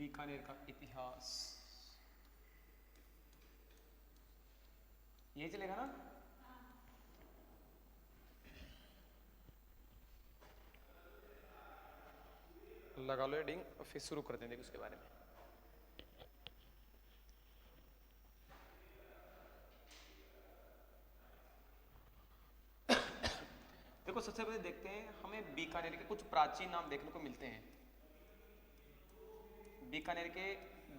बीकानेर का इतिहास, यही चलेगा ना? लगा लो हेडिंग और फिर शुरू करते हैं उसके बारे में। देखो सबसे पहले देखते हैं, हमें बीकानेर के कुछ प्राचीन नाम देखने को मिलते हैं। बीकानेर के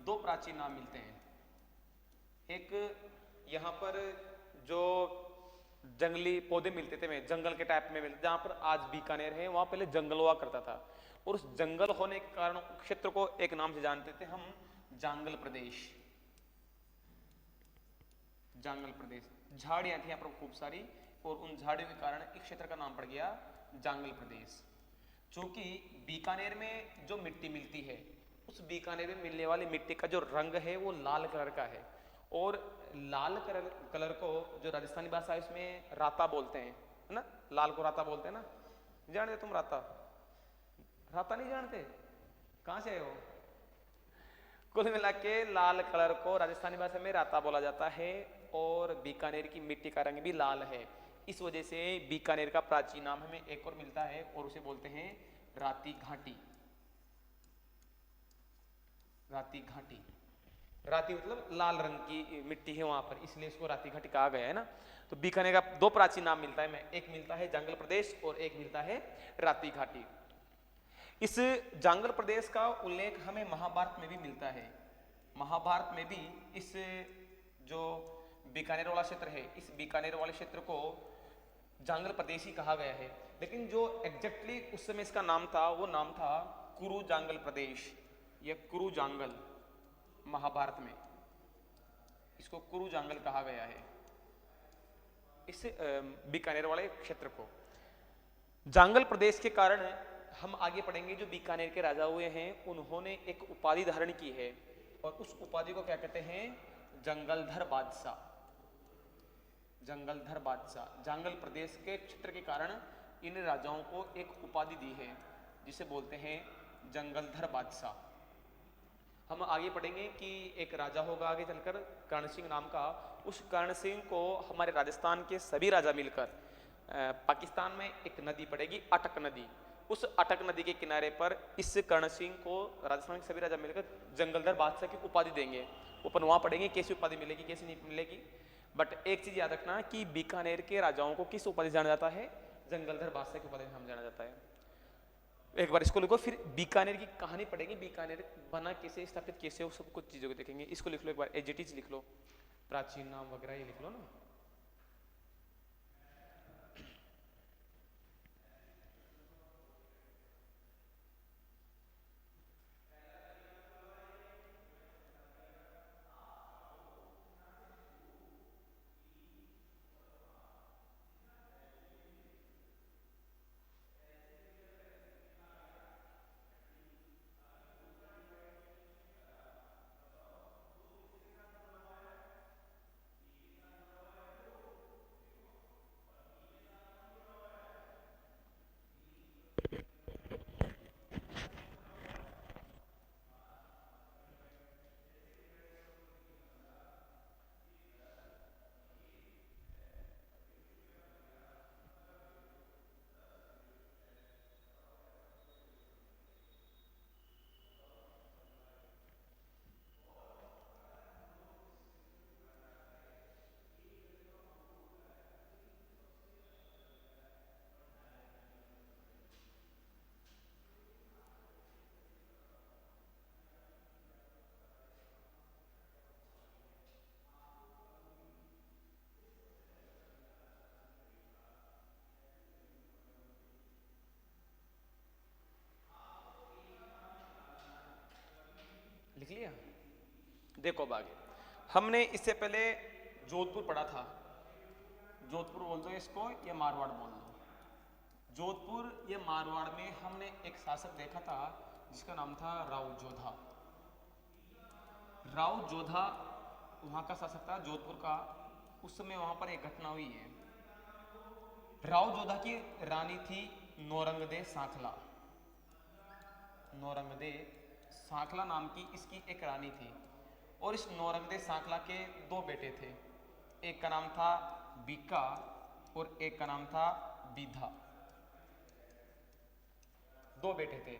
दो प्राचीन नाम मिलते हैं। एक यहाँ पर जो जंगली पौधे मिलते थे, जंगल के टाइप में मिलते, जहाँ पर आज बीकानेर है वहाँ पहले जंगल हुआ करता था, और उस जंगल होने के कारण क्षेत्र को एक नाम से जानते थे हम, जांगल प्रदेश। जांगल प्रदेश, झाड़ियां थी यहाँ पर खूब सारी, और उन झाड़ियों के कारण इस क्षेत्र का नाम पड़ गया जांगल प्रदेश। चूंकि बीकानेर में जो मिट्टी मिलती है, उस बीकानेर में मिलने वाली मिट्टी का जो रंग है वो लाल कलर का है, और लाल कलर को जो राजस्थानी भाषा है उसमें राता बोलते हैं, है ना? लाल को राता बोलते हैं ना? जानते तुम राता? राता नहीं जानते? कहां से आए हो? कुल मिला के लाल कलर को राजस्थानी भाषा में राता बोला जाता है, और बीकानेर की मिट्टी का रंग भी लाल है। इस वजह से बीकानेर का प्राचीन नाम हमें एक और मिलता है, और उसे बोलते हैं राती घाटी। राती घाटी, राती मतलब लाल रंग की मिट्टी है वहां पर, इसलिए इसको राती घाटी कहा गया है ना। तो बीकानेर का दो प्राचीन नाम मिलता है, एक मिलता है जांगल प्रदेश और एक मिलता है राती घाटी। इस जांगल प्रदेश का उल्लेख हमें महाभारत में भी मिलता है। महाभारत में भी इस जो बीकानेर वाला क्षेत्र है, इस बीकानेर वाले क्षेत्र को जांगल प्रदेश ही कहा गया है, लेकिन जो एग्जैक्टली उस समय इसका नाम था वो नाम था कुरु जांगल प्रदेश, या कुरु जांगल। महाभारत में इसको कुरु जांगल कहा गया है, इस बीकानेर वाले क्षेत्र को। जांगल प्रदेश के कारण हम आगे पढ़ेंगे, जो बीकानेर के राजा हुए हैं उन्होंने एक उपाधि धारण की है, और उस उपाधि को क्या कहते हैं? जंगलधर बादशाह। जंगलधर बादशाह, जांगल प्रदेश के क्षेत्र के कारण इन राजाओं को एक उपाधि दी है, जिसे बोलते हैं जंगलधर बादशाह। हम आगे पढ़ेंगे कि एक राजा होगा आगे चलकर कर्ण सिंह नाम का, उस कर्ण सिंह को हमारे राजस्थान के सभी राजा मिलकर, पाकिस्तान में एक नदी पड़ेगी अटक नदी, उस अटक नदी के किनारे पर इस कर्ण सिंह को राजस्थान के सभी राजा मिलकर जंगलधर बादशाह की उपाधि देंगे। वो अपन वहां पढ़ेंगे कैसी उपाधि मिलेगी कैसी नहीं मिलेगी। बट एक चीज याद रखना कि बीकानेर के राजाओं को किस उपाधि जाना जाता है? जंगलधर बादशाह की उपाधि नाम जाना जाता है। एक बार इसको लिखो, फिर बीकानेर की कहानी पढ़ेंगे, बीकानेर बना कैसे, स्थापित कैसे, वो सब कुछ चीजों को देखेंगे। इसको लिख लो एक बार, एजिटीज लिख लो, प्राचीन नाम वगैरह ये लिख लो ना। लिख लिया? देखो अब आगे, हमने इससे पहले जोधपुर पढ़ा था। जोधपुर बोल दो इसको, या मारवाड़ बोल दो। जोधपुर या मारवाड़ में हमने एक शासक देखा था जिसका नाम था राव जोधा। राव जोधा वहां का शासक था जोधपुर का। उस समय वहां पर एक घटना हुई है। राव जोधा की रानी थी नौरंगदे सांथला। नौरंगदे सांखला नाम की इसकी एक रानी थी और इस नौरंगदेव सांखला के दो बेटे थे। एक का नाम था बीका और एक का नाम था बीधा। दो बेटे थे।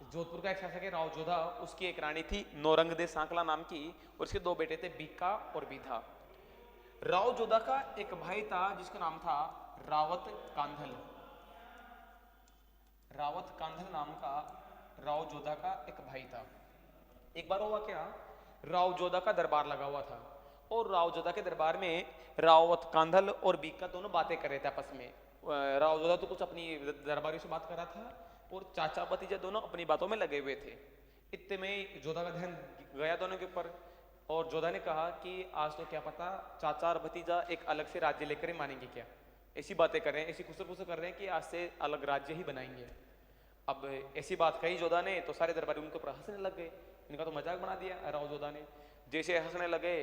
जोधपुर का एक शासक है राव जोधा, उसकी एक रानी थी नौरंगदेव सांखला नाम की और उसके दो बेटे थे बीका और बीधा। राव जोधा का एक भाई था जिसका नाम था रावत कांधल। रावत कांधल नाम का राव जोधा का एक भाई था। एक बार हुआ क्या, राव जोधा का दरबार लगा हुआ था और राव जोधा के दरबार में रावत कांधल और बीका दोनों बातें कर रहे थे आपस में। राव जोधा तो कुछ अपनी दरबारियों से बात कर रहा था और चाचा भतीजा दोनों अपनी बातों में लगे हुए थे। इतने में जोधा का ध्यान गया दोनों के ऊपर और जोधा ने कहा कि आज तो क्या पता चाचा और भतीजा एक अलग से राज्य लेकर ही मानेंगे क्या। ऐसी बातें कर रहे हैं, ऐसी खुसर कर रहे हैं कि आज से अलग राज्य ही बनाएंगे। अब ऐसी बात कही जोधा ने तो सारे दरबारी उनके ऊपर हंसने लग गए। इनका तो मजाक बना दिया राव जोधा ने। जैसे हंसने लगे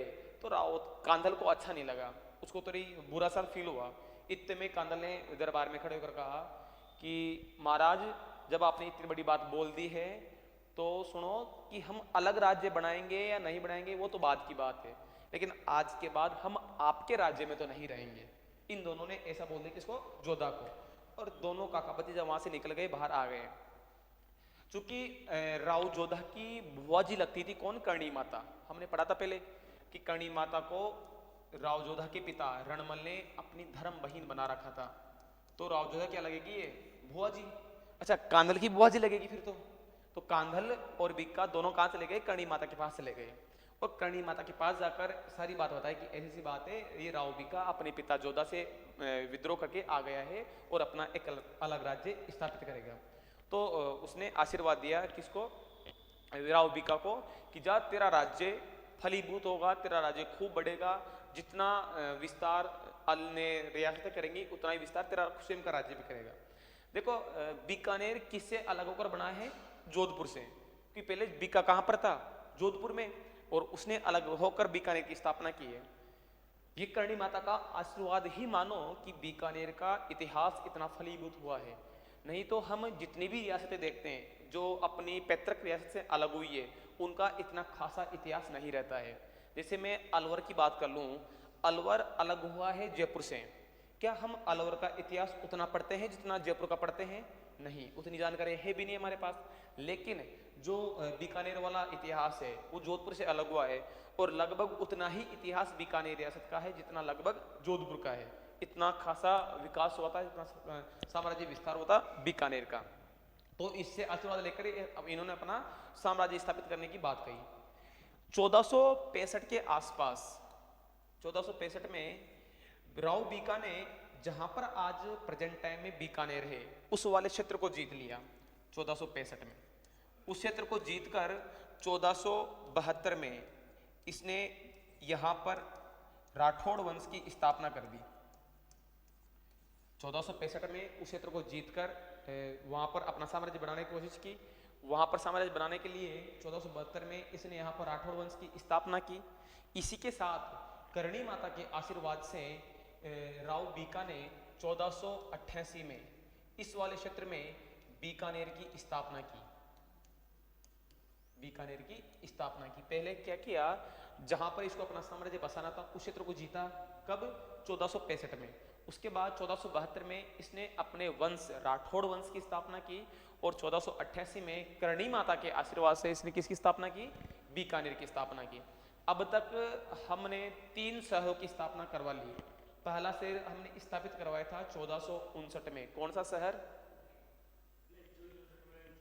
तो रावत कांधल को अच्छा नहीं लगा, उसको थोड़ी बुरा सा फील हुआ। इतने में कांधल ने दरबार में खड़े होकर कहा कि महाराज जब आपने इतनी बड़ी बात बोल दी है तो सुनो कि हम अलग राज्य बनाएंगे या नहीं बनाएंगे वो तो बाद की बात है, लेकिन आज के बाद हम आपके राज्य में तो नहीं रहेंगे। इन दोनों ने ऐसा बोल दिया किसको, जोधा को। और दोनों काका भतीजा वहां से निकल गए, बाहर आ गए। चूंकि राव जोधा की बुआ जी लगती थी कौन, कर्णी माता। हमने पढ़ा था पहले कि कर्णी माता को राव जोधा के पिता रणमल ने अपनी धर्म बहन बना रखा था। तो राव जोधा क्या लगेगी, ये बुआ जी। अच्छा, कांधल की बुआ जी लगेगी फिर तो कांधल और बीका दोनों कहां चले गए, कर्णी माता के पास चले गए और कर्णी माता के पास जाकर सारी बात बताई कि ऐसी सी बात है, ये राव बीका अपने पिता जोधा से विद्रोह करके आ गया है और अपना एक अलग राज्य स्थापित करेगा। तो उसने आशीर्वाद दिया किसको, राव बीका को, कि जा तेरा राज्य फलीभूत होगा, तेरा राज्य खूब बढ़ेगा, जितना विस्तार अन्य रियासतें करेंगी उतना ही विस्तार तेरा स्वयं का राज्य भी करेगा। देखो बीकानेर किससे अलग होकर बना है, जोधपुर से। कि पहले बीका कहां पर था, जोधपुर में, और उसने अलग होकर बीकानेर की स्थापना की है। ये कर्णी माता का आशीर्वाद ही मानो कि बीकानेर का इतिहास इतना फलीभूत हुआ है। नहीं तो हम जितनी भी रियासतें देखते हैं जो अपनी पैतृक रियासत से अलग हुई है उनका इतना खासा इतिहास नहीं रहता है। जैसे मैं अलवर की बात कर लूँ, अलवर अलग हुआ है जयपुर से। क्या हम अलवर का इतिहास उतना पढ़ते हैं जितना जयपुर का पढ़ते हैं? नहीं, उतनी जानकारी है भी नहीं हमारे पास। लेकिन जो बीकानेर वाला इतिहास है वो जोधपुर से अलग हुआ है और लगभग उतना ही इतिहास बीकानेर रियासत का है जितना लगभग जोधपुर का है। इतना खासा विकास हुआ था, इतना साम्राज्य विस्तार हुआ था बीकानेर का। तो इससे आशीर्वाद लेकर अब इन्होंने अपना साम्राज्य स्थापित करने की बात कही। 1465 के आसपास, 1465 में राव बीका ने जहां पर आज प्रेजेंट टाइम में बीकानेर है उस वाले क्षेत्र को जीत लिया 1465 में। उस क्षेत्र को जीतकर 1472 में इसने यहां पर राठौड़ वंश की स्थापना कर दी। 1465 में उस क्षेत्र को जीतकर वहां पर अपना साम्राज्य बनाने की कोशिश की। वहां पर साम्राज्य बनाने के लिए 1472 में इसने यहाँ पर राठौड़ वंश की स्थापना की। इसी के साथ कर्णी माता के आशीर्वाद से राव बीका ने 1488 में इस वाले क्षेत्र में बीकानेर की स्थापना की। बीकानेर की स्थापना की। पहले क्या किया, जहां पर इसको अपना साम्राज्य बसाना था उस क्षेत्र को जीता। कब? 1465 में। उसके बाद 1472 में इसने अपने वंश राठौड़ वंश की स्थापना की और 1488 में कर्णी माता के आशीर्वाद से इसने किसकी स्थापना की? बीकानेर की स्थापना की। अब तक हमने 3 शहरों की स्थापना करवा ली। पहला शहर हमने स्थापित करवाया था 1459 में। कौन सा शहर?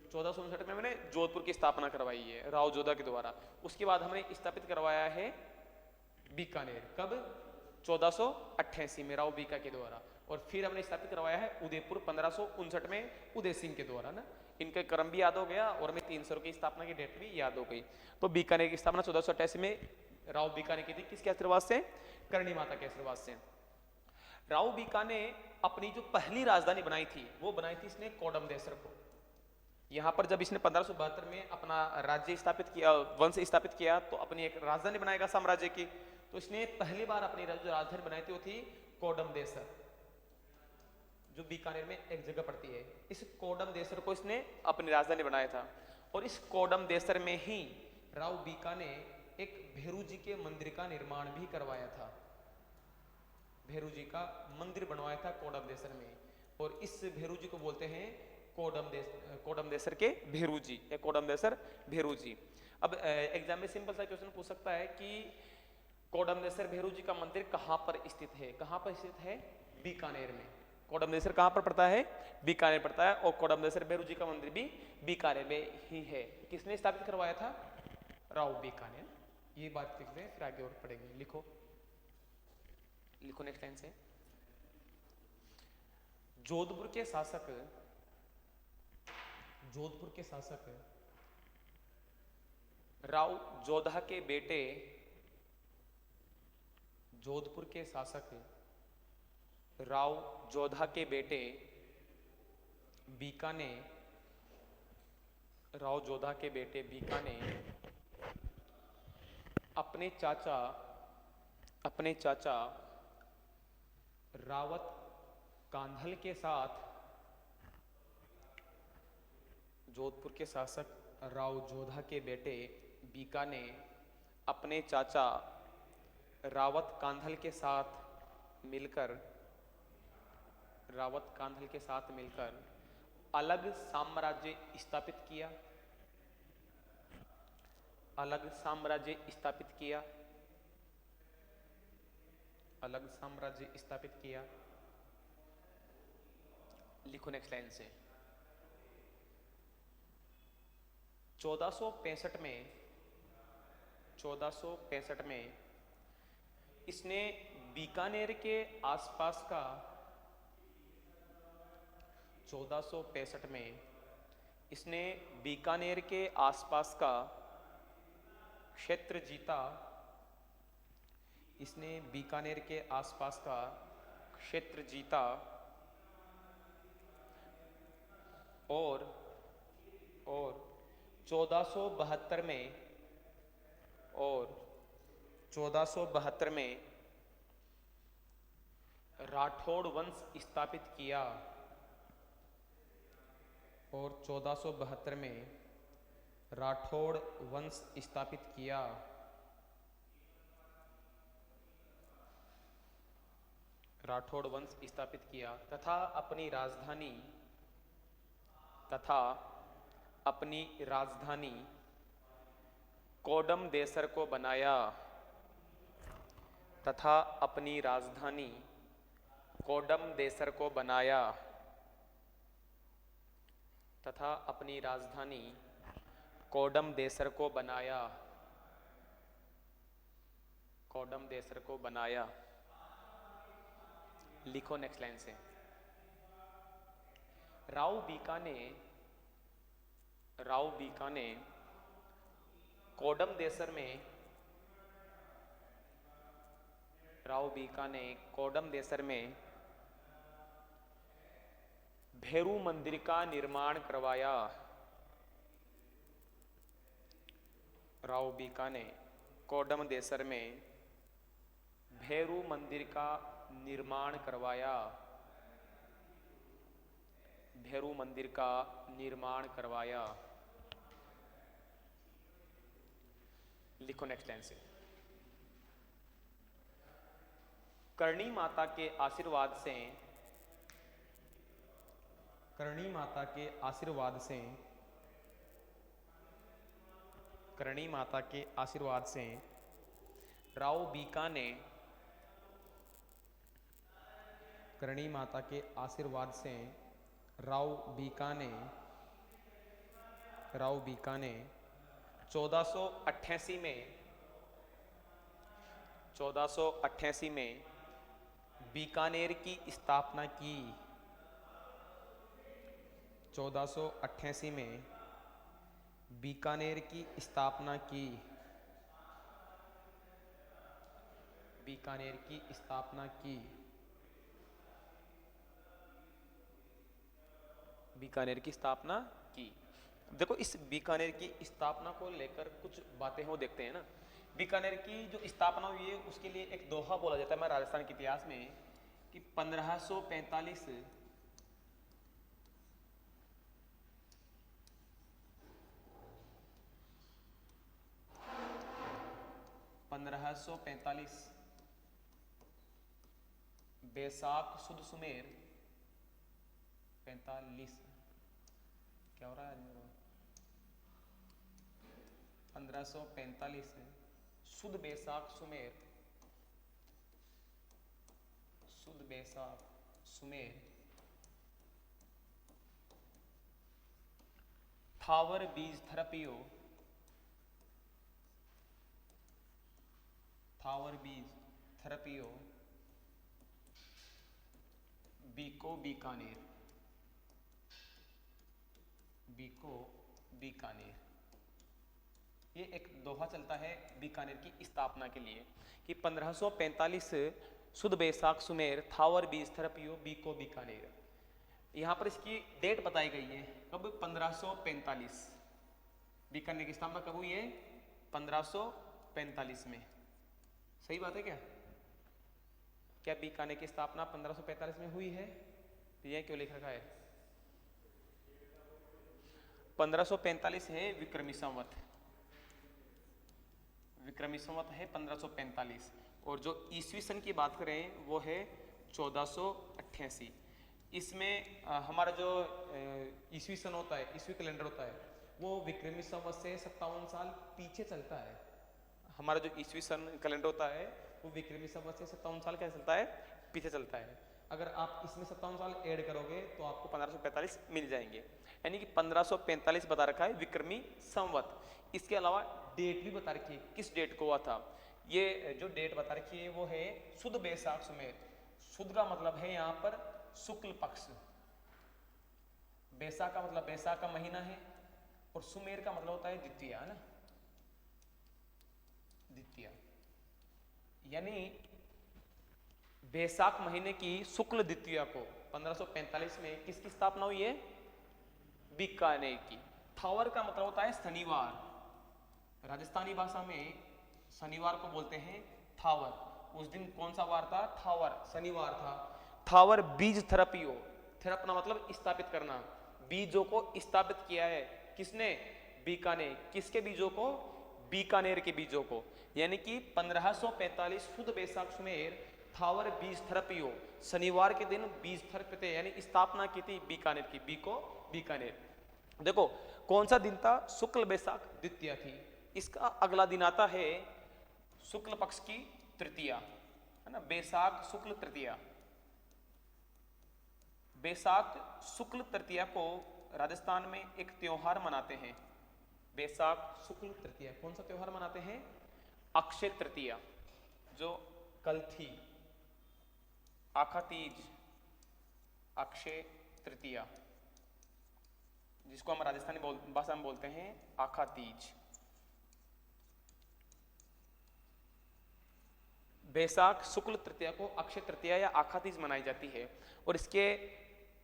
1459 में मैंने जोधपुर की स्थापना करवाई है राव जोधा के द्वारा। उसके बाद हमने स्थापित करवाया है बीकानेर। कब? 1488 में राव बीका के द्वारा। और फिर हमने स्थापित करवाया है उदयपुर 1559 में उदय सिंह के द्वारा ना। इनके क्रम भी याद हो गया और हमें 300 की स्थापना की डेट भी याद हो गई। तो बीकानेर की स्थापना 1488 में राव बीका ने की थी। किसके आशीर्वाद से? कर्णी माता के आशीर्वाद से। राव बीका ने अपनी जो पहली राजधानी बनाई थी वो बनाई थी इसने कोडमदेसर को। यहाँ पर जब इसने 1572 में अपना राज्य स्थापित किया, वंश स्थापित किया, तो अपनी एक राजधानी बनाएगा साम्राज्य की। तो इसने पहली बार अपनी जो राजधानी बनाई थी वो थी कोडमदेसर, जो बीकानेर में एक जगह पड़ती है। इस कोडमदेसर को इसने अपनी राजधानी बनाया था। और इस कोडम देसर में ही राव बीका ने एक भेरू जी के मंदिर का निर्माण भी करवाया था। भेरू जी का मंदिर बनवाया था कोडम देसर में, और इस भेरू जी को बोलते हैं कोडम देसर के भेरू जी या कोडम देसर भेरू जी। अब एग्जाम में सिंपल सा क्वेश्चन पूछ सकता है कि कोडम देसर भेरू जी का मंदिर कहाँ पर स्थित है? कहाँ पर स्थित है? बीकानेर में। कोडम देसर कहाँ पर पड़ता है? बीकानेर पड़ता है, और कोडम देसर भेरू जी का मंदिर भी बीकानेर में ही है। किसने स्थापित करवाया था? राव बीका ने। ये बात लिखते हैं, फिर आगे और पढ़ेंगे। लिखो लिखो नेक्स्ट लाइन से। जोधपुर के शासक राव जोधा के बेटे, जोधपुर के शासक राव जोधा के बेटे बीका ने, राव जोधा के बेटे बीका ने अपने चाचा रावत कांधल के साथ, जोधपुर के शासक राव जोधा के बेटे बीका ने अपने चाचा रावत कांधल के साथ मिलकर अलग साम्राज्य स्थापित किया। अलग साम्राज्य स्थापित किया। लिखो नेक्स्ट लाइन से। 1465 में इसने बीकानेर के आसपास का 1465 में इसने बीकानेर के आसपास का क्षेत्र जीता। इसने बीकानेर के आसपास का क्षेत्र जीता और 1472 में राठौड़ वंश स्थापित किया। और 1472 में राठौड़ वंश स्थापित किया। राठौड़ वंश स्थापित किया तथा अपनी राजधानी कोडम देसर को बनाया। तथा अपनी राजधानी कोडम देसर को बनाया। तथा अपनी राजधानी कोडम देसर को बनाया। कोडम देसर को बनाया। लिखो नेक्स्ट लाइन से। राव बीका ने कोडम देसर में भेरू मंदिर का निर्माण करवाया। राव बीका ने कोडम देसर में भेरू मंदिर का निर्माण करवाया। भेरू मंदिर का निर्माण करवाया। लिखो नेक्स्ट लाइन से। करणी माता के आशीर्वाद से राव बीका ने 1488 में बीकानेर की स्थापना की। 1488 में बीकानेर की स्थापना की। बीकानेर की स्थापना की। बीकानेर की स्थापना की। देखो इस बीकानेर की स्थापना को लेकर कुछ बातें हो देखते हैं ना। बीकानेर की जो स्थापना हुई है उसके लिए एक दोहा बोला जाता है हमारे राजस्थान के इतिहास में कि 1545 1545 बैसाख सुद सुमेर 45 क्या हो रहा है आदमी को 1545 सुद बैसाख सुमेर सुद बैसाख सुमेर थावर बीज थरपियो थावर बीज थरपियो बीको बीकानेर बीको बीकानेर। ये एक दोहा चलता है बीकानेर की स्थापना के लिए कि 1545 सुद बैसाख सुमेर थावर बीज थरपियो बीको बीकानेर। यहाँ पर इसकी डेट बताई गई है कब 1545 बीकानेर की स्थापना कब हुई है 1545 में। सही बात है क्या? क्या बीकानेर की स्थापना 1545 में हुई है? तो यह क्यों लिख रखा है 1545 है विक्रमी संवत है 1545 और जो ईसवी सन की बात करें वो है 1488। इसमें हमारा जो ईसवी सन होता है ईसवी कैलेंडर होता है वो विक्रमी संवत से 57 साल पीछे चलता है। हमारा जो ईसवी सन कैलेंडर होता है वो विक्रमी संवत से 57 साल क्या चलता है पीछे चलता है। अगर आप इसमें 57 साल ऐड करोगे तो आपको 1545 मिल जाएंगे, यानी कि 1545 बता रखा है विक्रमी संवत। इसके अलावा डेट भी बता रखी है किस डेट को हुआ था। ये जो डेट बता रखी है वो है सुद बैसाख सुमेर। सुद का मतलब है यहाँ पर शुक्ल पक्ष, बैसाख का मतलब बैसाख का महीना है और सुमेर का मतलब होता है द्वितीय, है ना, द्वितीय। यानी बैसाख महीने की शुक्ल द्वितीया को 1545 में किसकी स्थापना हुई है बीकानेर की। थावर का मतलब होता है शनिवार। राजस्थानी भाषा में शनिवार को बोलते हैं थावर। उस दिन कौन सा वार था? थावर, शनिवार था। थावर बीज थेरेपियो, थेरपना मतलब स्थापित करना, बीजों को स्थापित किया है किसने? बीकानेर। किसके बीजों को? बीकानेर के बीजों को। यानी कि 1545 शुद्ध बैसाख सुमेर थावर बीज थेरेपियो, शनिवार के दिन बीज थेरेपी यानी स्थापना की थी बीकानेर की, बीको बीकानेर। देखो कौन सा दिन था? शुक्ल बैसाख द्वितीया थी। इसका अगला दिन आता है शुक्ल पक्ष की तृतीया, है ना, बैसाख शुक्ल तृतीया। बैसाख शुक्ल तृतीया को राजस्थान में एक त्योहार मनाते हैं। बैसाख शुक्ल तृतीया कौन सा त्योहार मनाते हैं? अक्षय तृतीया, जो कल थी, आखा तीज, अक्षय तृतीया, जिसको हम राजस्थानी भाषा में बोलते हैं आखा तीज। बैसाख शुक्ल तृतीया को अक्षय तृतीया या आखा तीज मनाई जाती है। और इसके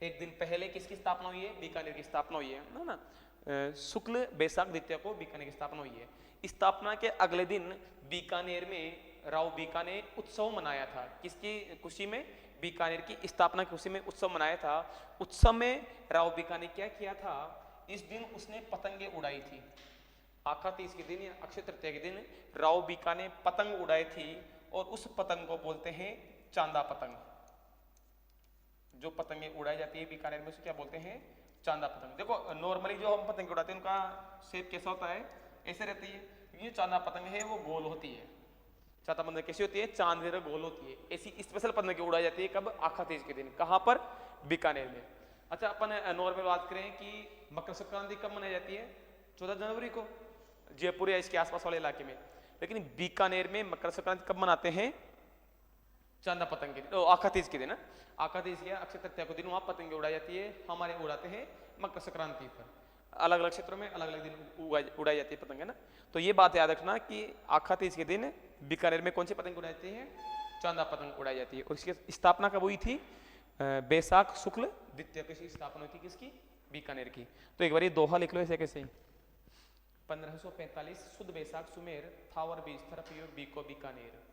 एक दिन पहले किसकी स्थापना हुई है? बीकानेर की स्थापना हुई है ना। शुक्ल बैसाख द्वितीया को बीकानेर की स्थापना हुई है। स्थापना के अगले दिन बीकानेर में राव बीकानेर उत्सव मनाया था। किसकी खुशी में? बीकानेर की स्थापना की खुशी में उत्सव मनाया था। उत्सव में राव बीकानेर क्या किया था? इस दिन उसने पतंगे उड़ाई थी। आखा तीज के दिन या अक्षय तृतीया के दिन राव बीकानेर पतंग उड़ाई थी और उस पतंग को बोलते हैं चांदा पतंग। जो पतंगे उड़ाई जाती है बीकानेर में उसे क्या बोलते हैं? चांदा पतंग। देखो नॉर्मली जो हम पतंग उड़ाते हैं उनका शेप कैसा होता है? ऐसे रहती है। ये चांदा पतंग है वो गोल होती है। चांदा पतंग कैसी होती है? चांद की तरह गोल होती है। ऐसी स्पेशल पतंग उड़ाई जाती है कब? आखा तीज के दिन। कहाँ पर? बीकानेर में। अच्छा अपन नॉर्मल बात करें कि मकर संक्रांति कब मनाई जाती है? 14 जनवरी को, जयपुर या इसके आसपास वाले इलाके में। लेकिन बीकानेर में मकर संक्रांति कब मनाते हैं? चांदा पतंग के दिन, आखा तीज के दिन ना। आखा तीज के अक्षय तृतीया के दिन वहां पतंगे उड़ाई जाती है। हमारे उड़ाते हैं मकर संक्रांति पर। अलग अलग क्षेत्रों में अलग अलग दिन उड़ाई जाती है पतंग, है ना। तो ये बात याद रखना कि आखा तीज के दिन बीकानेर में कौन सी पतंग उड़ाई जाती है? चांदा पतंग उड़ाई जाती है। और इसकी स्थापना कब हुई थी? बैसाख शुक्ल द्वितीया की स्थापना हुई थी किसकी? बीकानेर की। तो एक बार ये दोहा लिख लो ऐसे कैसे। 1545 शुद्ध बैसाख सुमेर थावर बीज थेरेपियो बीको बीकानेर।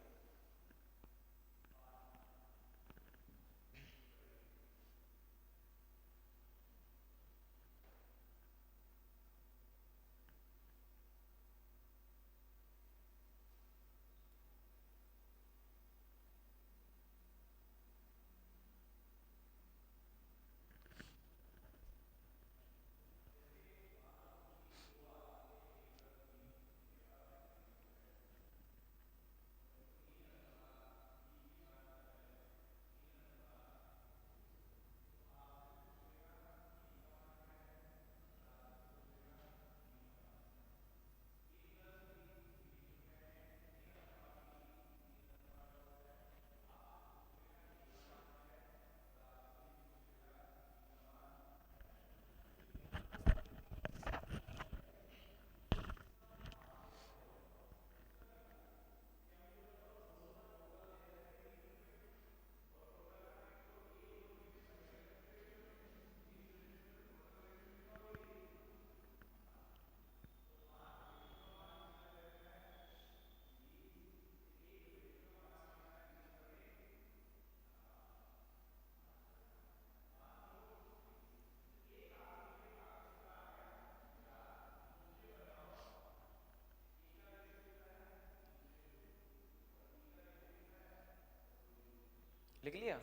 लिख लिया?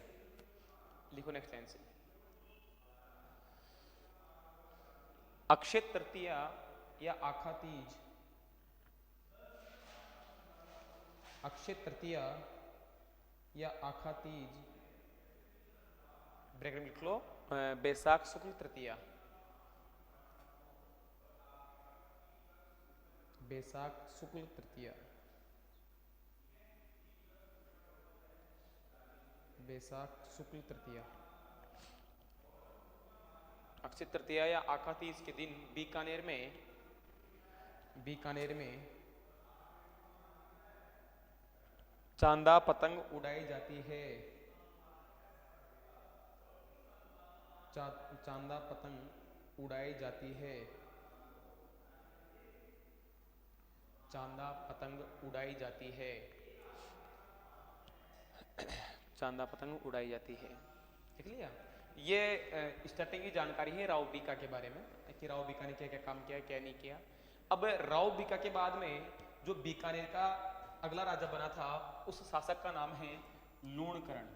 लिखो नेक्स्ट लाइन से। अक्षय तृतीया या आखा तीज, अक्षय तृतीया या आखा तीज, ब्रैकेट में लिख लो बैसाख शुक्ल तृतीया, बैसाख शुक्ल तृतीया, बैसाख शुक्ल तृतीया, अक्षय तृतीया या आखा तीज के दिन बीकानेर में चांदा पतंग उड़ाई जाती है। चांदा पतंग उड़ाई जाती है, चांदा पतंग उड़ाई जाती है, चांदा पतंग उड़ाई जाती है। देख लिया? ये स्टार्टिंग की जानकारी है राव बीका के बारे में कि राव बीका ने क्या क्या काम किया, क्या नहीं किया। अब राव बीका के बाद में जो बीकानेर का अगला राजा बना था उस शासक का नाम है लूणकरण।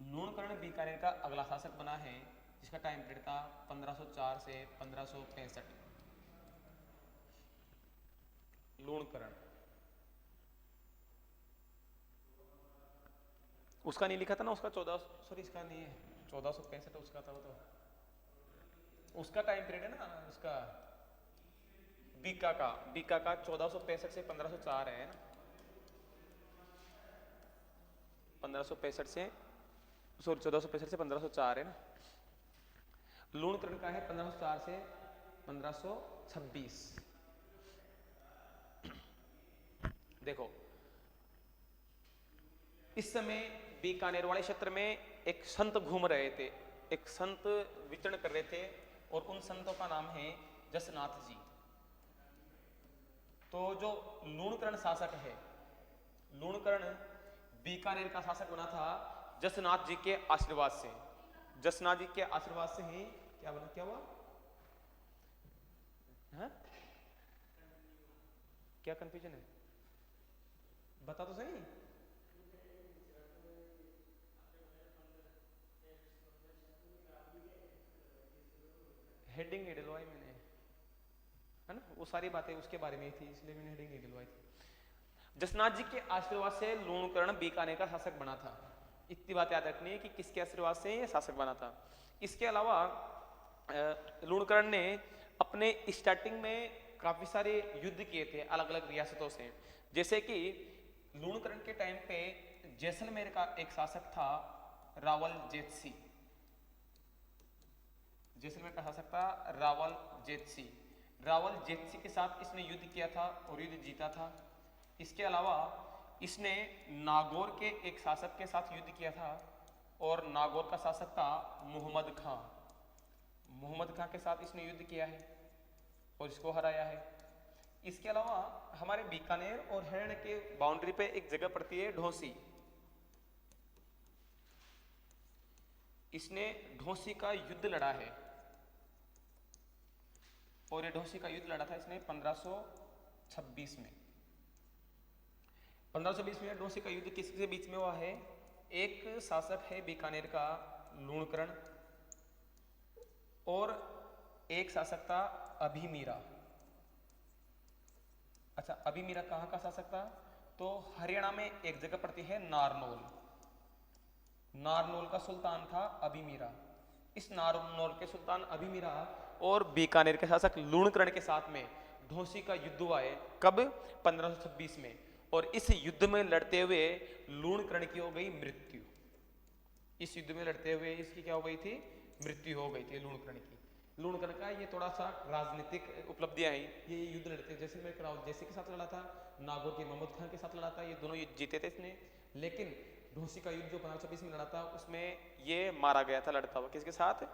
लूणकरण बीकानेर का अगला शासक बना है, जिसका टाइम पीरियड था 1504 से 1565। लूणकरण, उसका नहीं लिखा था ना, उसका 14, इसका नहीं है, 1465 उसका था वो, तो उसका टाइम पीरियड है ना उसका बीका का 1465 से 1504 है ना, 1565 से 1465 से 1504 है ना। लूणकरण का है 1504 से 1526। देखो इस समय बीकानेर वाले क्षेत्र में एक संत घूम रहे थे, एक संत विचरण कर रहे थे और उन संतों का नाम है जसनाथ जी। तो जो लूणकरण शासक है, लूणकरण बीकानेर का शासक बना था जसनाथ जी के आशीर्वाद से। जसनाथ जी के आशीर्वाद से ही क्या बना, क्या हुआ? हाँ? क्या कंफ्यूजन है? बता तो सही। हेडिंग नहीं डलवाई मैंने, है ना, वो सारी बातें उसके बारे में ही थी, इसलिए मैंने हेडिंग नहीं डलवाई थी। जसनाथ जी के आशीर्वाद से लूणकरण बीकानेर का शासक बना था। इतनी बात याद रखनी है कि किसके आशीर्वाद से ये शासक बना था। इसके अलावा लूणकरण ने अपने स्टार्टिंग में काफी सारे युद्ध किए थे अलग अलग रियासतों से। जैसे कि लूणकरण के टाइम पे जैसलमेर का एक शासक था रावल जेतसी। जैसलमेर का शासक था रावल जेतसी। रावल जेतसी के साथ इसने युद्ध किया था और युद्ध जीता था। इसके अलावा इसने नागौर के एक शासक के साथ युद्ध किया था और नागौर का शासक था मोहम्मद खां। मोहम्मद खां के साथ इसने युद्ध किया है और इसको हराया है। इसके अलावा हमारे बीकानेर और हरियाणा के बाउंड्री पे एक जगह पड़ती है ढोसी। इसने ढोसी का युद्ध लड़ा है और ये ढोसी का युद्ध लड़ा था इसने 1526 में। 1526 में ढोसी का युद्ध किसके बीच में हुआ है? एक शासक है बीकानेर का लूणकरण और एक शासक था अभिमीरा। अच्छा, अभिमीरा कहाँ का शासक था? तो हरियाणा में एक जगह पड़ती है नारनौल। नारनौल का सुल्तान था अभिमीरा। इस नारनौल के सुल्तान अभिमीरा और बीकानेर के शासक लूणकरण के साथ में ढोसी का युद्ध हुआ है। कब? 1526 में। और इस युद्ध में लड़ते हुए लूणकरण की हो गई मृत्यु। इस युद्ध में लड़ते हुए इसकी क्या हो गई थी? मृत्यु हो गई थी लूणकरण की। लूणकरण का ये थोड़ा सा राजनीतिक उपलब्धियां हैं। ये युद्ध लड़ते, जैसलमेर का राव जैसे के साथ लड़ा था, नागौर के मोहम्मद खां के साथ लड़ा था, ये दोनों युद्ध जीते थे इसने। लेकिन ढोसी का युद्ध जो 1526 में लड़ा था उसमें ये मारा गया था लड़ता हुआ। किसके साथ?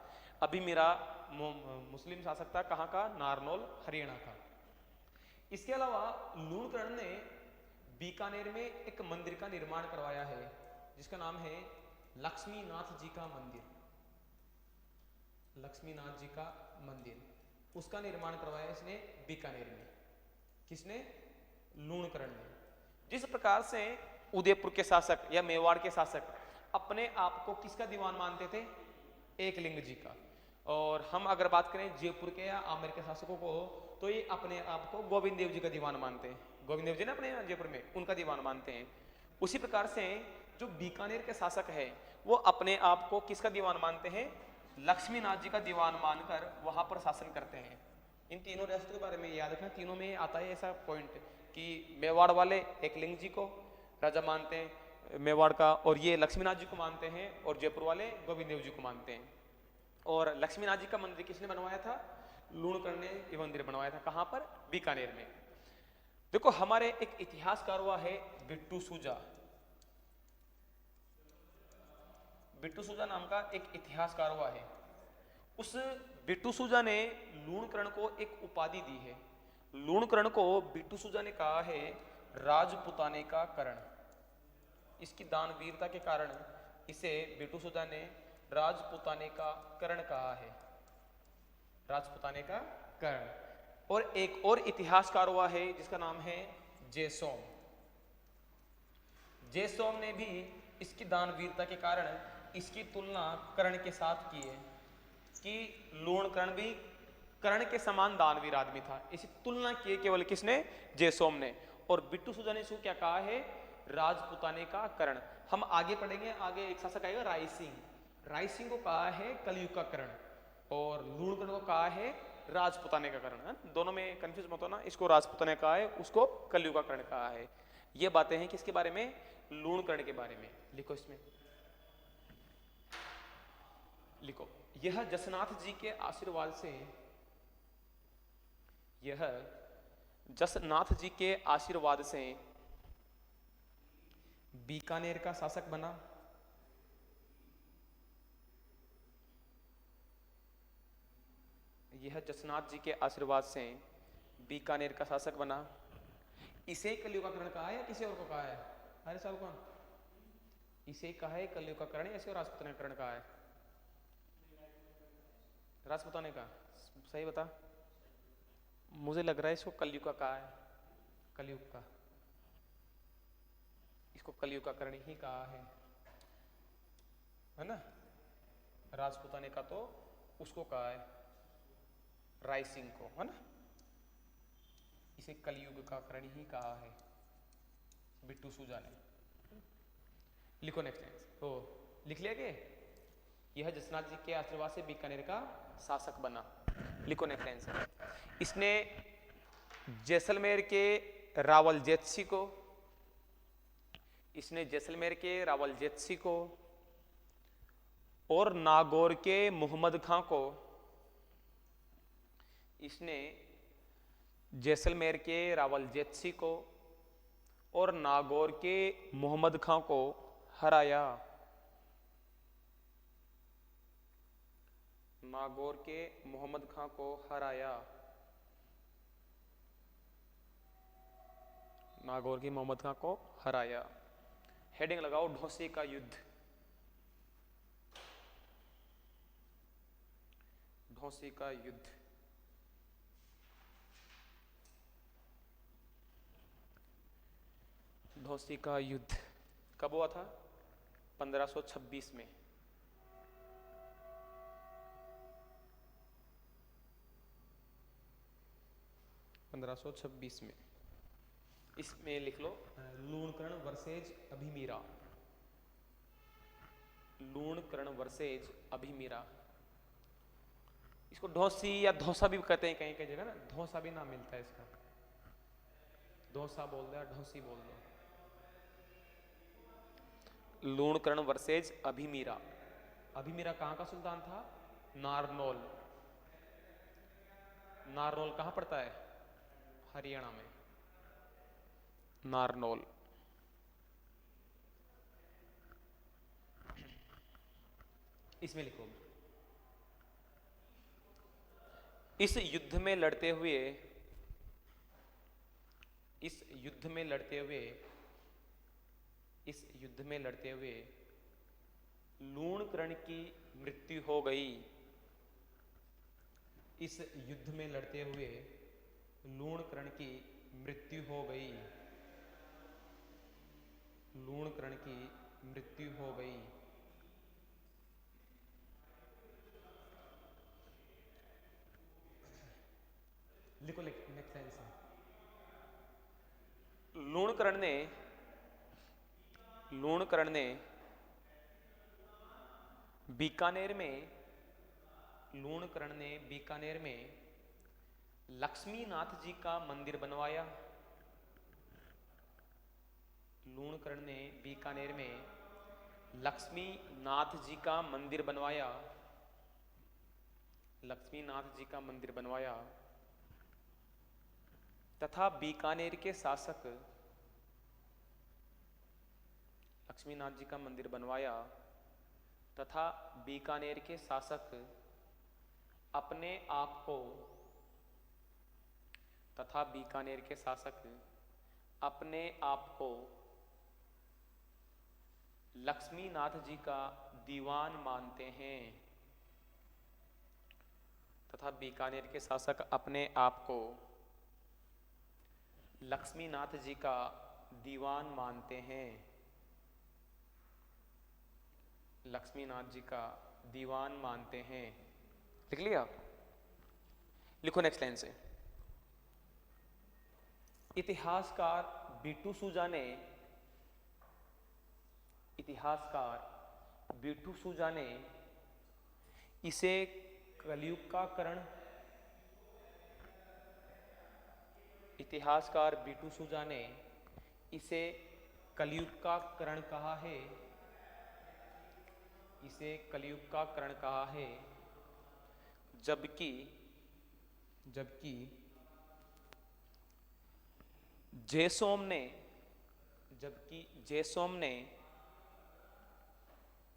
अभिमीरा मुस्लिम शासक था, कहाँ का? नारनौल, हरियाणा का। इसके अलावा लूणकरण ने बीकानेर में एक मंदिर का निर्माण करवाया है जिसका नाम है लक्ष्मीनाथ जी का मंदिर। लक्ष्मीनाथ जी का मंदिर, उसका निर्माण करवाया इसने बीकानेर में। किसने? लूणकरण ने। जिस प्रकार से उदयपुर के शासक या मेवाड़ के शासक अपने आप को किसका दीवान मानते थे? एकलिंग जी का। और हम अगर बात करें जयपुर के या आमेर के शासकों को, तो ये अपने आप को गोविंद देव जी का दीवान मानते हैं। गोविंद देव जी ना अपने जयपुर में, उनका दीवान मानते हैं। उसी प्रकार से जो बीकानेर के शासक है वो अपने आप को किसका दीवान मानते हैं? लक्ष्मीनाथ जी का दीवान मानकर वहां पर शासन करते हैं। इन तीनों रियासतों के बारे में याद रखना, तीनों में आता है ऐसा पॉइंट कि मेवाड़ वाले एकलिंग जी को राजा मानते हैं मेवाड़ का, और ये लक्ष्मीनाथ जी को मानते हैं, और जयपुर वाले गोविंद देव जी को मानते हैं। और लक्ष्मीनाथ जी का मंदिर किसने बनवाया था? लूणकरण ने ये मंदिर बनवाया था। कहां पर? बीकानेर में। देखो हमारे एक इतिहासकार हुआ है बिट्टू सूजा। बिट्टू सूजा नाम का एक इतिहासकार हुआ है। उस बिट्टू सूजा ने लूणकरण को एक उपाधि दी है। लूणकरण को बिट्टू सूजा ने कहा है राजपुताने का कर्ण। इसकी दानवीरता के कारण इसे बिट्टू सूजा ने राजपुताने का कर्ण कहा है। राजपुताने का कर्ण। और एक और इतिहासकार हुआ है जिसका नाम है जयसोम। जयसोम ने भी इसकी दानवीरता के कारण इसकी तुलना कर्ण के साथ की है कि लूणकरण भी कर्ण के समान दानवीर आदमी था। इसी तुलना की केवल किसने? जयसोम ने। और बिट्टू सूजा ने इसको क्या कहा है? राजपुताने का कर्ण। हम आगे पढ़ेंगे, आगे एक शासक आएगा राय सिंह। राय सिंह को कहा है कलयुग का कर्ण, और लूणकरण को कहा है राजपुताने का कर्ण। दोनों में कंफ्यूज मत होना, इसको राजपुताने कहा है, उसको कलयुग का कर्ण कहा है। ये बातें हैं किसके बारे में? लूणकरण के बारे में। लिखो इसमें, लिखो, यह जसनाथ जी के आशीर्वाद से, यह जसनाथ जी के आशीर्वाद से बीकानेर का शासक बना। यह जसनाथ जी के आशीर्वाद से बीकानेर का शासक बना। इसे कलयुग का कर्ण कहा है या किसी और को कहा है? अरे साल कौन? इसे कहा है कलयुग का कर्ण, ऐसे और राजपुताने का कर्ण कहा है? राजपुताने का। सही बता। मुझे लग रहा है इसको कलयुग का कहा है। कलयुग का, इसको कलयुग का कर्ण ही कहा है ना? राजपुताने का तो उसको कहा है राय सिंह को, है ना? इसे कलयुग का कर्ण ही कहा है बिट्टू सूजा ने। लिखो नेक्स्ट लाइन। तो लिख लिया कि यह जसनाथ जी के आशीर्वाद से बीकानेर का शासक बना। लिखो नेक्स्ट लाइन से। इसने जैसलमेर के रावल जेतसी को, इसने जैसलमेर के रावल जेतसी को और नागौर के मोहम्मद खां को, इसने जैसलमेर के रावल जेतसी को और नागौर के मोहम्मद खां को हराया। नागौर के मोहम्मद खां को हराया। नागौर के मोहम्मद खां को हराया। हेडिंग लगाओ ढोसी का युद्ध। ढोसी का युद्ध। ढोसी का युद्ध कब हुआ था? 1526 में। 1526 में। इसमें लिख लो लूणकरण वर्सेज अभिमीरा। लूणकरण वर्सेज अभिमीरा। इसको ढोसी या धौसा भी कहते हैं कहीं कहीं जगह ना, धौसा भी नाम मिलता है इसका। धौसा बोल दो या ढोसी बोल दो। लूणकरण वर्सेज अभिमीरा। अभिमीरा कहां का सुल्तान था? नारनौल। नारनौल कहां पड़ता है? हरियाणा में। नारनौल। इसमें लिखो, इस युद्ध में लड़ते हुए, इस युद्ध में लड़ते हुए, इस युद्ध में लड़ते हुए लूणकरण की मृत्यु हो गई। इस युद्ध में लड़ते हुए लूणकरण की मृत्यु हो गई, लूणकरण की मृत्यु हो गई। लिखो नेक्स्ट आंसर। लूणकरण ने बीकानेर में लक्ष्मीनाथ जी का मंदिर बनवाया। लूणकरण ने बीकानेर में लक्ष्मीनाथ जी का मंदिर बनवाया। लक्ष्मीनाथ जी का मंदिर बनवाया तथा बीकानेर के शासक लक्ष्मीनाथ जी का मंदिर बनवाया तथा बीकानेर के शासक अपने आप को लक्ष्मीनाथ जी का दीवान मानते हैं। तथा बीकानेर के शासक अपने आप को लक्ष्मीनाथ जी का दीवान मानते हैं। लक्ष्मीनाथ जी का दीवान मानते हैं। लिख लिया? लिखो नेक्स्ट लाइन से। इतिहासकार बीटू सूजा ने इसे कलयुग का करण इतिहासकार बीटू सूजा ने इसे कलयुग का करण कहा है। इसे कलयुग का करण कहा है। जबकि जेसोम ने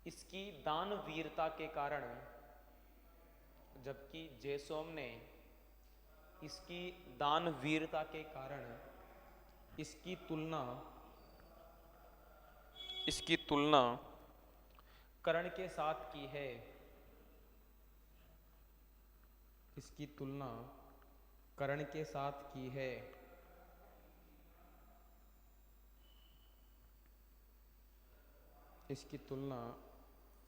इसकी दानवीरता के कारण इसकी तुलना कर्ण के साथ की है। इसकी तुलना कर्ण के साथ की है। इसकी तुलना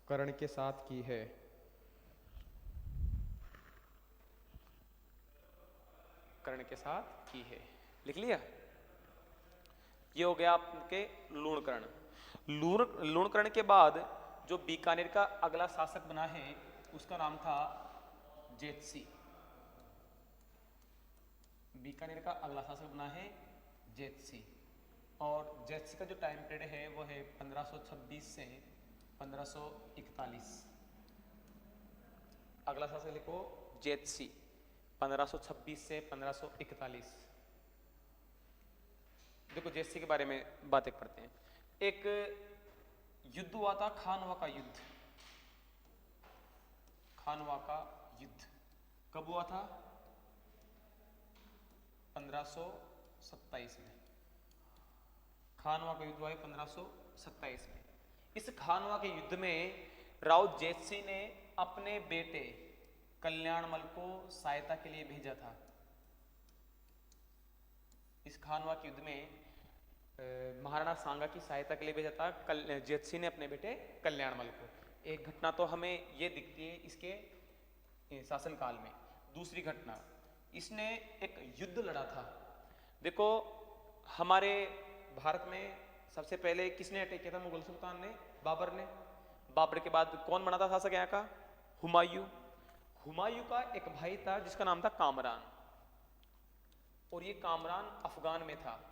कर्ण के साथ की है। कर्ण के साथ की है। लिख लिया? ये हो गया आपके लूणकरण। लूणकरण के बाद जो बीकानेर का अगला शासक बना है उसका नाम था जेतसी। बीकानेर का अगला शासक बना है जेतसी। और जेतसी का जो टाइम पीरियड है वो है 1526 से 1541। अगला शासक लिखो जेतसी, 1526 से 1541। देखो जेतसी के बारे में बातें करते हैं। एक युद्ध हुआ था, खानवा का युद्ध। खानवा का युद्ध कब हुआ था? 1527 में। खानवा का युद्ध हुआ है 1527 में। इस खानवा के युद्ध में राव जेतसी ने अपने बेटे कल्याणमल को सहायता के लिए भेजा था। इस खानवा के युद्ध में महाराणा सांगा की सहायता के लिए भेजा था जेतसी ने अपने बेटे कल्याणमल को। एक घटना तो हमें ये दिखती है इसके शासनकाल में। दूसरी घटना, इसने एक युद्ध लड़ा था। देखो हमारे भारत में सबसे पहले किसने अटैक किया था? मुगल सुल्तान ने, बाबर ने। बाबर के बाद कौन बना था शासक यहाँ का? हुमायूं। हुमायूं का एक भाई था जिसका नाम था कामरान, और ये कामरान अफगान में था।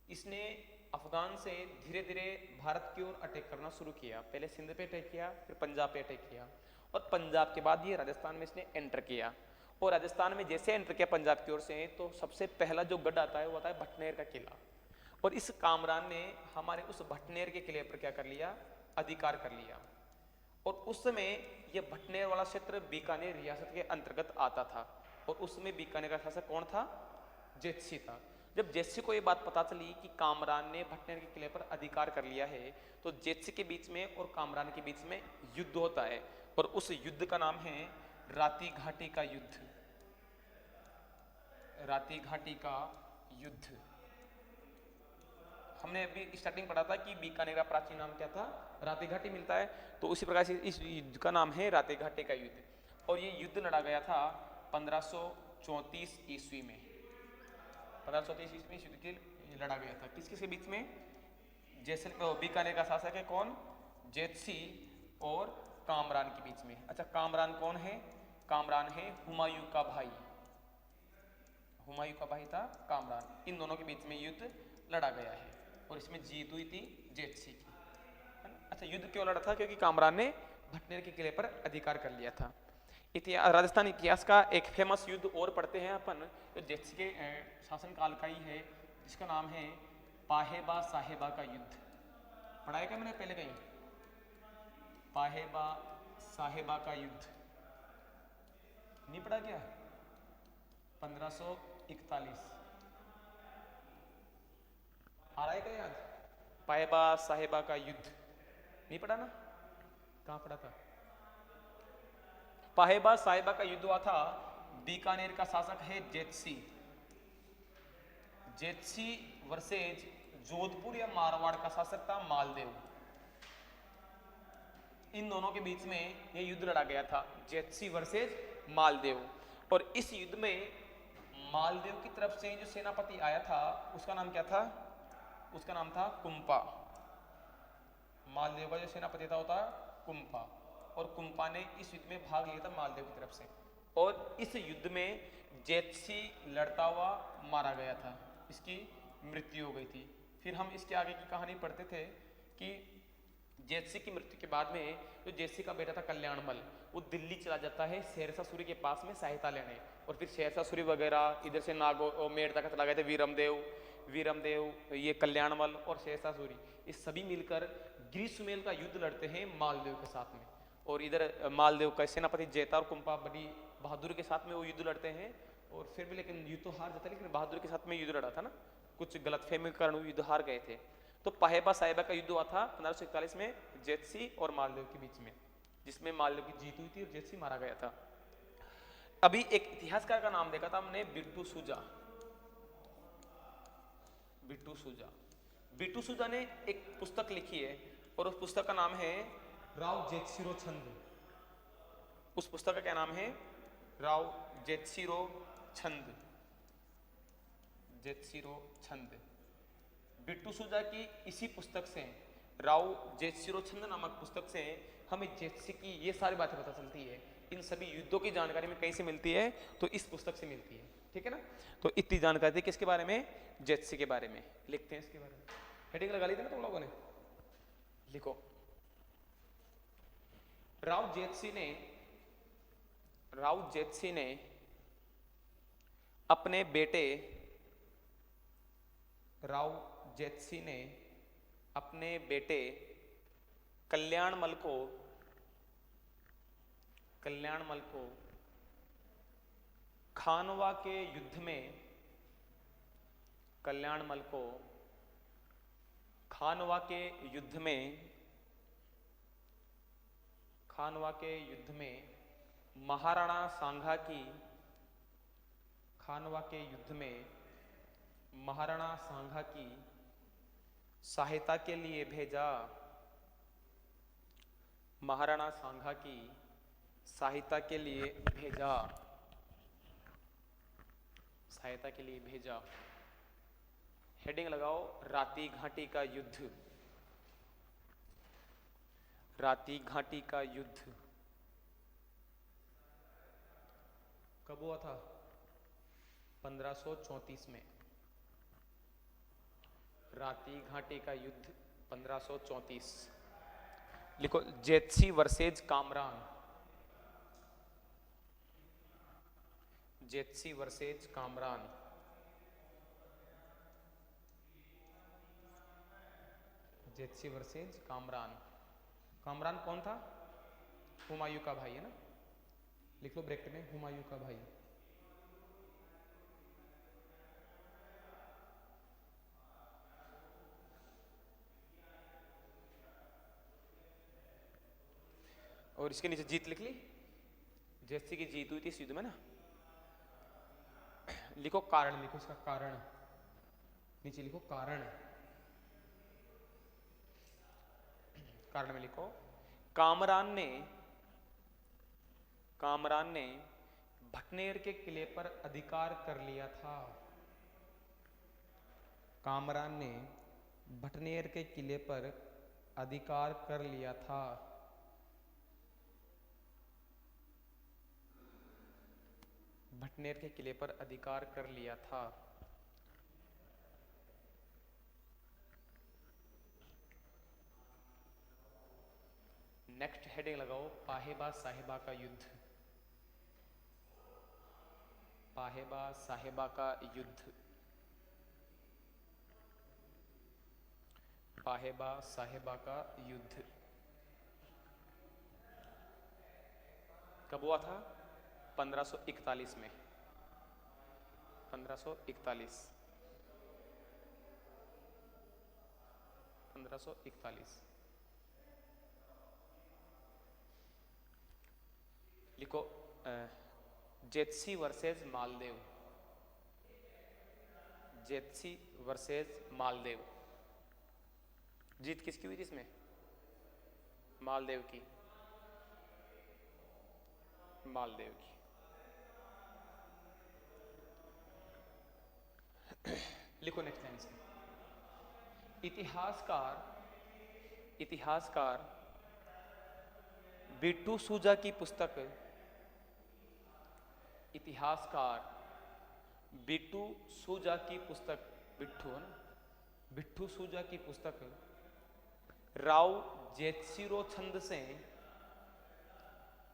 इसने अफगान से धीरे धीरे भारत की ओर अटैक करना शुरू किया। पहले सिंध पे अटैक किया, फिर पंजाब पे अटैक किया, और पंजाब के बाद ये राजस्थान में इसने एंटर किया। और राजस्थान में जैसे एंटर किया पंजाब की ओर से, तो सबसे पहला जो गढ़ आता है वो आता है भटनेर का किला। और इस कामरान ने हमारे उस भटनेर के किले पर क्या कर लिया? अधिकार कर लिया। और उस समय यह भटनेर वाला क्षेत्र बीकानेर रियासत के अंतर्गत आता था। और उसमें बीकानेर का शासक कौन था? जेतसी था। जब जेतसी को ये बात पता चली कि कामरान ने भटनेर के किले पर अधिकार कर लिया है, तो जेतसी के बीच में और कामरान के बीच में युद्ध होता है। और उस युद्ध का नाम है राती घाटी का युद्ध। राती घाटी का युद्ध। हमने अभी स्टार्टिंग पढ़ा था कि बीकानेर का प्राचीन नाम क्या था, राती घाटी मिलता है। तो उसी प्रकार से इस युद्ध का नाम है राती घाटी का युद्ध। और ये युद्ध लड़ा गया था 1534 ईस्वी में। 1534 ईस्वी में युद्ध के लड़ा गया था। किस किसके बीच में? बीकानेर का शासक है कौन? जेतसी और कामरान के बीच में। अच्छा, कामरान कौन है? कामरान है हुमायूं का भाई। हुमायूं का भाई था कामरान। इन दोनों के बीच में युद्ध लड़ा गया है और इसमें जीत हुई थी जेतसी की। अच्छा, युद्ध क्यों लड़ा था? क्योंकि कामरान ने भटनेर के किले पर अधिकार कर लिया था। राजस्थान इतिहास का एक फेमस युद्ध और पढ़ते हैं अपन, जो जेतसी के शासनकाल का ही है, जिसका नाम है पाहेबा साहेबा का युद्ध। पढ़ा है क्या मैंने पहले कहीं? पाहेबा साहेबा का युद्ध नहीं पढ़ा क्या? 1541 आ रहा है क्या याद? पाहेबा साहेबा का युद्ध नहीं पढ़ा ना? कहाँ पढ़ा था? पाहेबा साहेबा का युद्ध हुआ था। बीकानेर का शासक है जेतसी। जेतसी वर्सेज जोधपुर या मारवाड़ का शासक था मालदेव। इन दोनों के बीच में यह युद्ध लड़ा गया था, जेतसी वर्सेज मालदेव। और इस युद्ध में मालदेव की तरफ से जो सेनापति आया था उसका नाम क्या था? उसका नाम था कुंपा। मालदेव का जो सेनापति था वो था कुंपा। और कुंपा ने इस युद्ध में भाग लिया था मालदेव की तरफ से। और इस युद्ध में जेतसी लड़ता हुआ मारा गया था, इसकी मृत्यु हो गई थी। फिर हम इसके आगे की कहानी पढ़ते थे कि जेतसी की मृत्यु के बाद में जो जेतसी का बेटा था कल्याणमल, वो दिल्ली चला जाता है शेरशाह सूरी के पास में सहायता लेने। और फिर शेरशाह सूरी वगैरह इधर से मेड़ तक चला गए थे। वीरमदेव, ये कल्याणमल और शेरशाह सूरी, ये सभी मिलकर ग्रीष्मेल का युद्ध लड़ते हैं मालदेव के साथ में। और इधर मालदेव का सेनापति जेता और कुंपा बड़ी बहादुरी के साथ में वो युद्ध लड़ते हैं। और फिर भी लेकिन युद्ध तो हार जाता है, लेकिन बहादुरी के साथ में युद्ध लड़ा था ना, कुछ गलतफहमी के कारण युद्ध हार गए थे। तो पाहेबा साहेबा का युद्ध हुआ था 1541 में जेतसी और मालदेव के बीच में, जिसमें मालदेव की जीत हुई थी और जेतसी मारा गया था। अभी एक इतिहासकार का नाम देखा था हमने, बिट्टू सूजा। बिट्टू सूजा ने एक पुस्तक लिखी है और उस पुस्तक का नाम है राव जेतसिरो छंद। उस पुस्तक का क्या नाम है? राव जेतसिरो छंद। बिट्टू सूजा की इसी पुस्तक से, राव जेतसिरो छंद नामक पुस्तक से हमें जेतसी की ये सारी बातें पता चलती है। इन सभी युद्धों की जानकारी में कहीं से मिलती है? तो इस पुस्तक से मिलती है। ठीक है ना? तो इतनी जानकारी थी किसके बारे में? जेतसी के बारे में। लिखते हैं इसके बारे में। हेडिंग लगा ली थी ना तुम लोगों ने? लिखो, राव जेतसी ने अपने बेटे कल्याणमल को खानवा के युद्ध में महाराणा सांगा की सहायता के लिए भेजा। हेडिंग लगाओ, राती घाटी का युद्ध। कब हुआ था? 1534 में। राती घाटी का युद्ध 1534। लिखो, जेतसी वर्सेज कामरान। कामरान कौन था? हुमायूं का भाई है ना? लिख लो ब्रैकेट में, हुमायूं का भाई। और इसके नीचे जीत लिख ली, जेतसी की जीत हुई थी इस युद्ध में ना। लिखो कारण, लिखो इसका कारण। नीचे लिखो कारण, कारण में लिखो कामरान ने भटनेर के किले पर अधिकार कर लिया था। कामरान ने भटनेर के किले पर अधिकार कर लिया था। भटनेर के किले पर अधिकार कर लिया था। नेक्स्ट हेडिंग लगाओ, पाहेबा साहेबा का युद्ध। पाहेबा साहेबा का युद्ध। पाहेबा साहेबा का युद्ध कब हुआ था? 1541 में। 1541। 1541 लिखो, जेत्सी वर्सेस मालदेव। जेत्सी वर्सेस मालदेव। जीत किसकी हुई थी इसमें? मालदेव की। मालदेव की। लिखो नेक्स्ट लाइन से, इतिहासकार बिट्टू सूजा की पुस्तक, इतिहासकार बिट्टू सूजा की पुस्तक, बिट्टू है ना, बिट्टू सूजा की पुस्तक राव जेत्सिरो छंद से,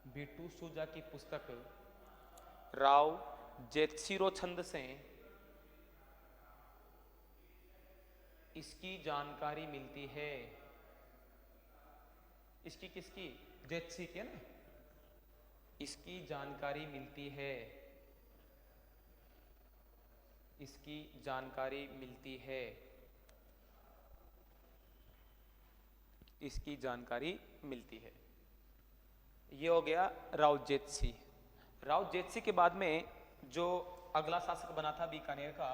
बिट्टू सूजा की पुस्तक राव जेत्सिरो छंद से इसकी जानकारी मिलती है। इसकी किसकी? जेत्सी की है ना। इसकी जानकारी मिलती है। इसकी जानकारी मिलती है। इसकी जानकारी मिलती है। ये हो गया राव जेत्सी। राव जेत्सी के बाद में जो अगला शासक बना था बीकानेर का,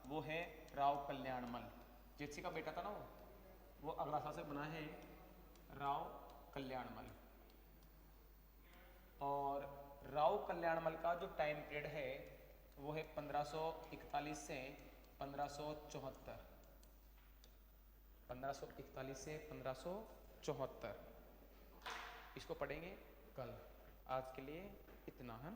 वो है राव कल्याणमल। जेत्सी का बेटा था ना वो अगला शासक बना है राव कल्याणमल। और राव कल्याणमल का जो टाइम पीरियड है वो है 1541 से 1574। 1541 से 1574। इसको पढ़ेंगे कल। आज के लिए इतना है।